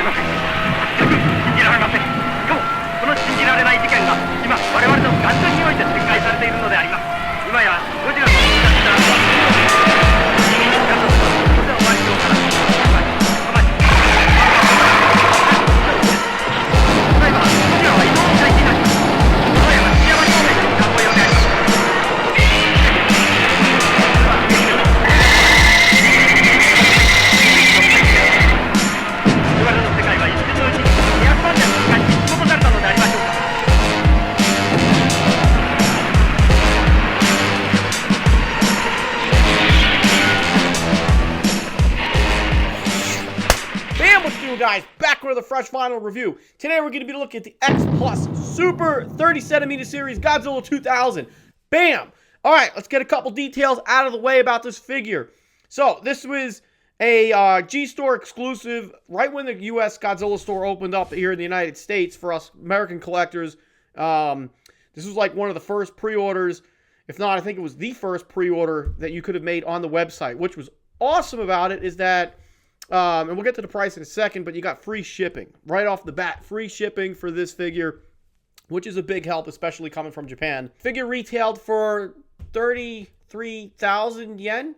れません。信じられません。しかもこの信じられない事件が今我々の眼中において展開されているのであります。今やゴジラの飛び出した後は人間家族のそれで終わりそうから例えばゴジラは移動を開始いたしどうやら土山方面に向かう模様であります。我々の世界は一瞬のうちに200万年の時間に引き戻されたのでありましょうか。Bam, what's new, guys? Back with a fresh final review. Today we're going to be looking at the X Plus Super 30cm Series Godzilla 2000. Bam! Alright, let's get a couple details out of the way about this figure. So, this was a G-Store exclusive right when the US Godzilla store opened up here in the United States for us American collectors. This was like one of the first pre-orders, if not, I think it was the first pre-order that you could have made on the website. Which was awesome about it is that, and we'll get to the price in a second, but you got free shipping right off the bat. Free shipping for this figure, which is a big help, especially coming from Japan. Figure retailed for 33,000 yen?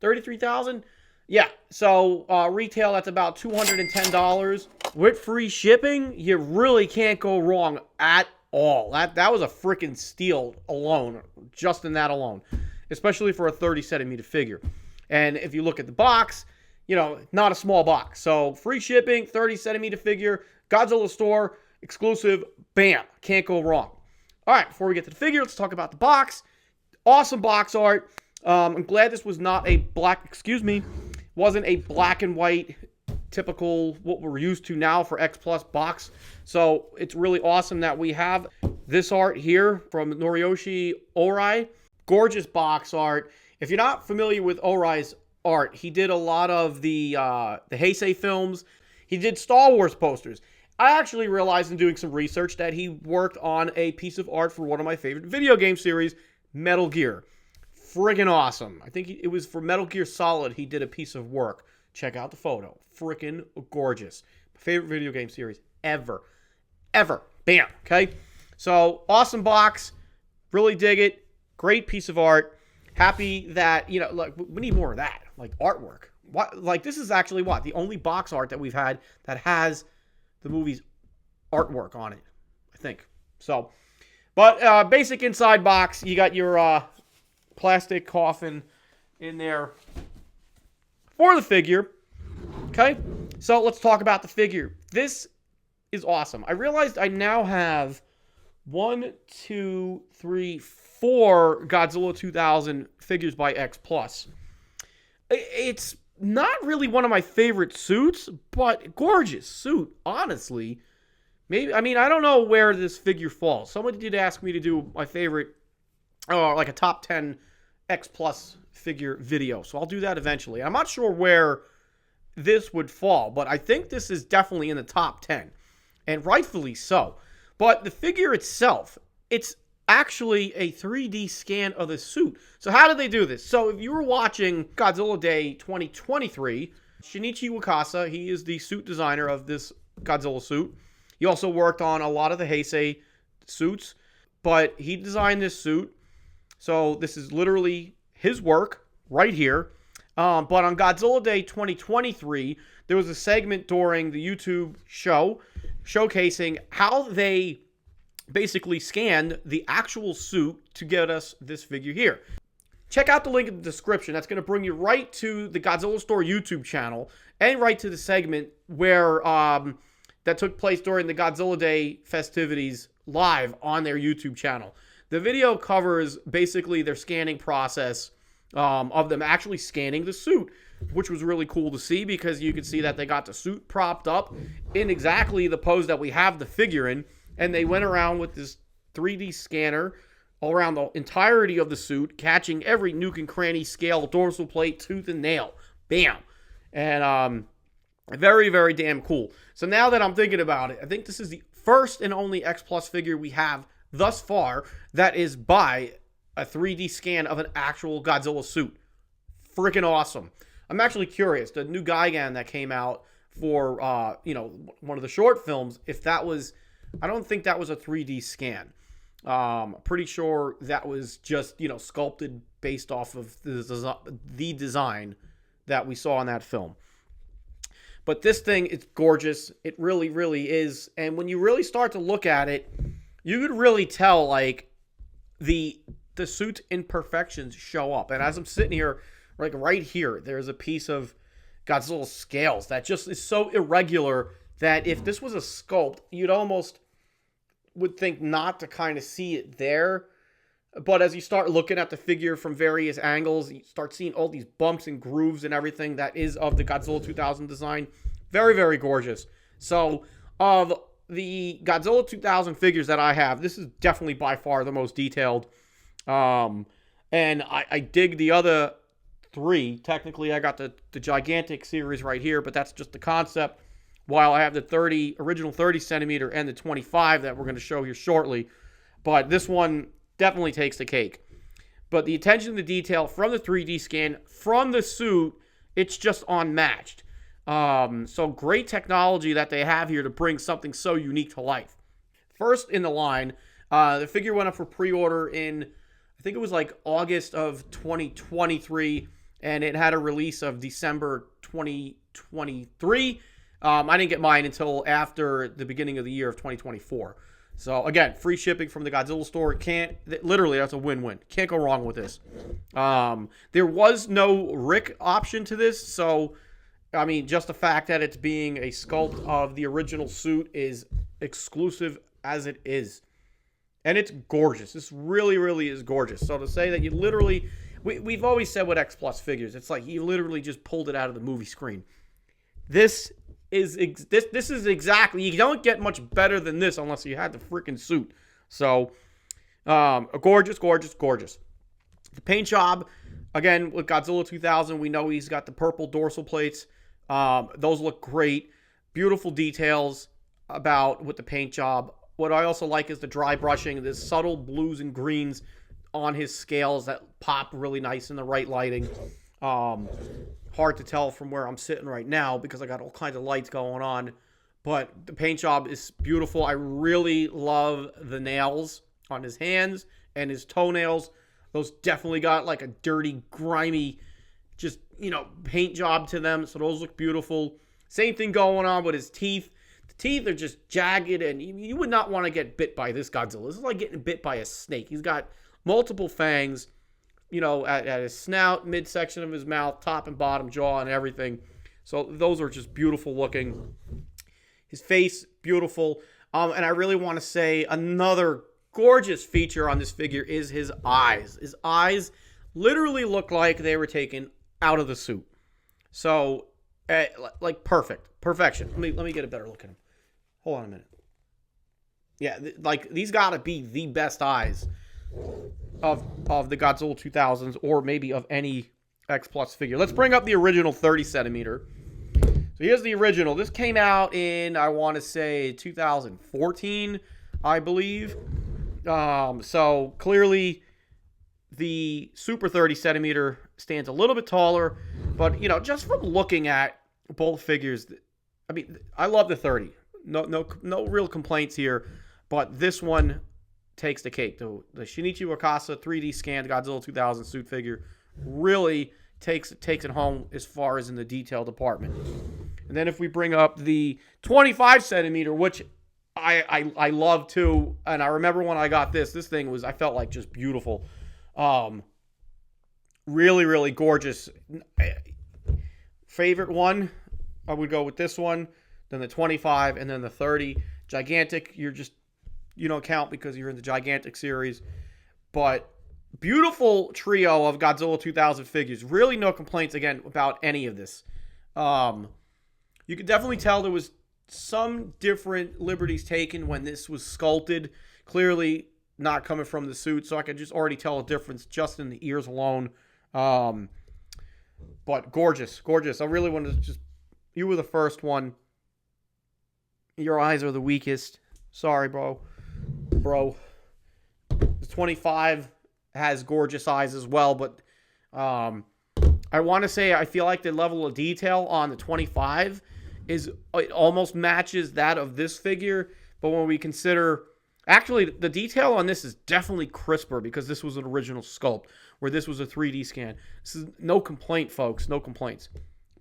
33,000? Yeah, so retail, that's about $210. With free shipping, you really can't go wrong at all. That was a freaking steal alone, just in that alone, especially for a 30cm figure. And if you look at the box, you know, not a small box. So free shipping, 30cm figure, Godzilla store, exclusive, bam, can't go wrong. All right, before we get to the figure, let's talk about the box. Awesome box art. I'm glad this was not a wasn't a black and white, typical what we're used to now for X Plus box. So it's really awesome that we have this art here from Noriyoshi Orai. Gorgeous box art. If you're not familiar with Orai's art, he did a lot of the Heisei films. He did Star Wars posters. I actually realized in doing some research that he worked on a piece of art for one of my favorite video game series, Metal Gear. Friggin' awesome. I think it was for Metal Gear Solid he did a piece of work. Check out the photo. Frickin' gorgeous. My favorite video game series ever. Ever. Bam. Okay? So, awesome box. Really dig it. Great piece of art. Happy that, you know, like, we need more of that. Like, artwork. Like, this is actually the only box art that we've had that has the movie's artwork on it, I think. So, but basic inside box. You got your plastic coffin in there for the figure. Okay, so let's talk about the figure. This is awesome. I realized I now have 4 Godzilla 2000 figures by X Plus. It's not really one of my favorite suits, but gorgeous suit, honestly. Maybe, I mean, I don't know where this figure falls. Someone did ask me to do my favorite, like a top 10 X Plus figure video, so I'll do that eventually. I'm not sure where this would fall, but I think this is definitely in the top 10, and rightfully so. But the figure itself, it's actually a 3D scan of the suit. So how did they do this? So if you were watching Godzilla Day 2023, Shinichi Wakasa, he is the suit designer of this Godzilla suit. He also worked on a lot of the Heisei suits, but he designed this suit. So this is literally his work right here. But on Godzilla Day 2023, there was a segment during the YouTube show showcasing how they basically scanned the actual suit to get us this figure here. Check out the link in the description. That's going to bring you right to the Godzilla Store YouTube channel and right to the segment where that took place during the Godzilla Day festivities live on their YouTube channel. The video covers basically their scanning process of them actually scanning the suit, which was really cool to see because you could see that they got the suit propped up in exactly the pose that we have the figure in, and they went around with this 3D scanner all around the entirety of the suit, catching every nook and cranny, scale, dorsal plate, tooth, and nail. Bam! And very, very damn cool. So now that I'm thinking about it, I think this is the first and only X Plus figure we have thus far that is by a 3D scan of an actual Godzilla suit. Freaking awesome. I'm actually curious. The new Gigan that came out for one of the short films, if that was, I don't think that was a 3D scan. Pretty sure that was just, sculpted based off of the design that we saw in that film. But this thing, it's gorgeous. It really, really is. And when you really start to look at it, you could really tell, like, the suit's imperfections show up. And as I'm sitting here, like right here, there's a piece of Godzilla's scales that just is so irregular that if this was a sculpt, you'd almost would think not to kind of see it there. But as you start looking at the figure from various angles, you start seeing all these bumps and grooves and everything that is of the Godzilla 2000 design. Very, very gorgeous. So, of the Godzilla 2000 figures that I have, this is definitely by far the most detailed. And I dig the other 3. Technically, I got the gigantic series right here, but that's just the concept. While I have the original 30 centimeter and the 25 that we're going to show here shortly. But this one definitely takes the cake. But the attention to detail from the 3D scan, from the suit, it's just unmatched. So great technology that they have here to bring something so unique to life. First in the line, the figure went up for pre-order in, I think it was like August of 2023, and it had a release of December 2023. I didn't get mine until after the beginning of the year of 2024. So, again, free shipping from the Godzilla store. Literally, that's a win-win. Can't go wrong with this. There was no Rick option to this. So, I mean, just the fact that it's being a sculpt of the original suit is exclusive as it is. And it's gorgeous. This really, really is gorgeous. So, to say that you literally... We've always said with X Plus figures, it's like you literally just pulled it out of the movie screen. This is exactly, you don't get much better than this unless you had the freaking suit. So, gorgeous, gorgeous, gorgeous. The paint job, again, with Godzilla 2000, we know he's got the purple dorsal plates. Those look great. Beautiful details with the paint job. What I also like is the dry brushing. There's subtle blues and greens on his scales that pop really nice in the right lighting. Hard to tell from where I'm sitting right now because I got all kinds of lights going on. But the paint job is beautiful. I really love the nails on his hands and his toenails. Those definitely got like a dirty, grimy, just, paint job to them. So those look beautiful. Same thing going on with his teeth. The teeth are just jagged, and you would not want to get bit by this Godzilla. This is like getting bit by a snake. He's got multiple fangs. At his snout, midsection of his mouth, top and bottom jaw, and everything. So those are just beautiful looking. His face, beautiful. And I really want to say another gorgeous feature on this figure is his eyes. His eyes literally look like they were taken out of the suit. So, like perfection. Let me get a better look at him. Hold on a minute. Yeah, these got to be the best eyes of the Godzilla 2000s, or maybe of any X Plus figure. Let's bring up the original 30 centimeter. So here's the original. This came out in, I want to say, 2014, I believe. So clearly the Super 30 centimeter stands a little bit taller, but just from looking at both figures, I mean, I love the 30. No real complaints here, but this one takes the cake. The Shinichi Wakasa 3D scanned Godzilla 2000 suit figure really takes it home as far as in the detail department. And then if we bring up the 25 centimeter, which I love too, and I remember when I got this thing was, I felt like just beautiful. Really, really gorgeous. Favorite one, I would go with this one, then the 25, and then the 30. Gigantic, you don't count because you're in the gigantic series. But beautiful trio of Godzilla 2000 figures. Really no complaints, again, about any of this. You could definitely tell there was some different liberties taken when this was sculpted. Clearly not coming from the suit, so I could just already tell a difference just in the ears alone. But gorgeous, gorgeous. I really wanted to just... You were the first one. Your eyes are the weakest. Sorry, bro. The 25 has gorgeous eyes as well, but I want to say I feel like the level of detail on the 25 it almost matches that of this figure. But when we consider, actually, the detail on this is definitely crisper because this was an original sculpt, where this was a 3D scan. This is no complaint, folks. No complaints.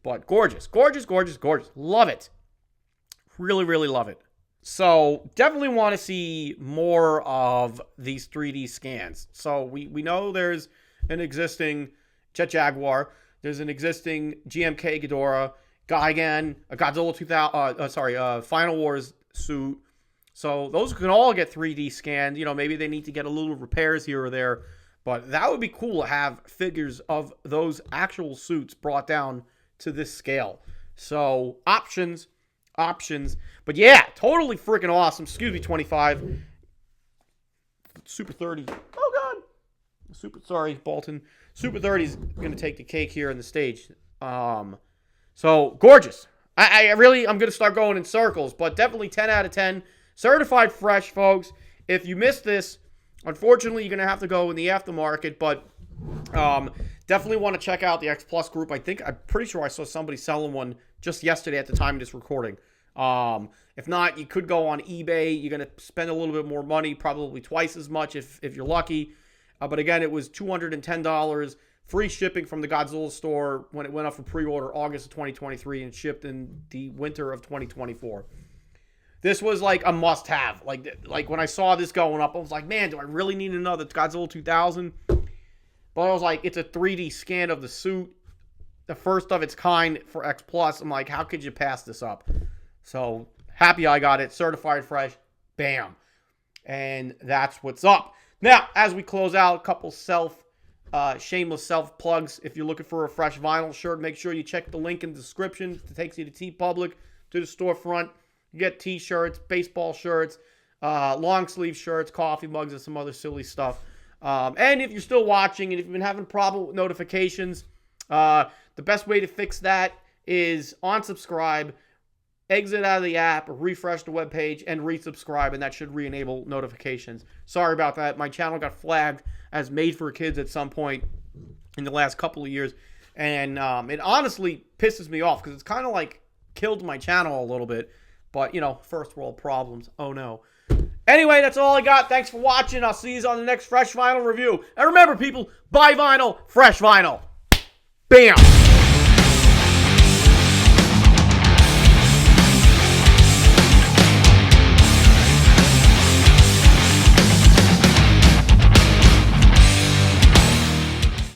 But gorgeous, gorgeous, gorgeous, gorgeous. Love it. Really, really love it. So definitely want to see more of these 3D scans. So we know there's an existing Jet Jaguar. There's an existing GMK Ghidorah, Gigan, a Godzilla 2000, Final Wars suit. So those can all get 3D scanned. You know, maybe they need to get a little repairs here or there. But that would be cool to have figures of those actual suits brought down to this scale. So options. But yeah, totally freaking awesome. Excuse me, 25. Super 30. Oh, God. Sorry, Bolton. Super 30 is going to take the cake here on the stage. So, gorgeous. I'm going to start going in circles, but definitely 10 out of 10. Certified fresh, folks. If you missed this, unfortunately, you're going to have to go in the aftermarket, but definitely want to check out the X Plus group. I'm pretty sure I saw somebody selling one just yesterday at the time of this recording. If not, you could go on eBay. You're going to spend a little bit more money, probably twice as much if you're lucky. But again, it was $210, free shipping from the Godzilla store when it went up for pre-order August of 2023 and shipped in the winter of 2024. This was like a must-have. Like when I saw this going up, I was like, man, do I really need another Godzilla 2000? But I was like, it's a 3D scan of the suit, the first of its kind for X Plus. I'm like, how could you pass this up? So happy I got it, certified fresh, bam. And that's what's up. Now, as we close out, a couple shameless self plugs. If you're looking for a fresh vinyl shirt, make sure you check the link in the description. It takes you to TeePublic, to the storefront. You get t-shirts, baseball shirts, long sleeve shirts, coffee mugs, and some other silly stuff. And if you're still watching and if you've been having a problem with notifications, the best way to fix that is unsubscribe, exit out of the app, refresh the webpage, and resubscribe, and that should re-enable notifications. Sorry about that. My channel got flagged as made for kids at some point in the last couple of years, and it honestly pisses me off because it's kind of like killed my channel a little bit. But, you know, first world problems. Oh, no. Anyway, that's all I got. Thanks for watching. I'll see you on the next Fresh Vinyl review. And remember, people, buy vinyl, fresh vinyl. Bam!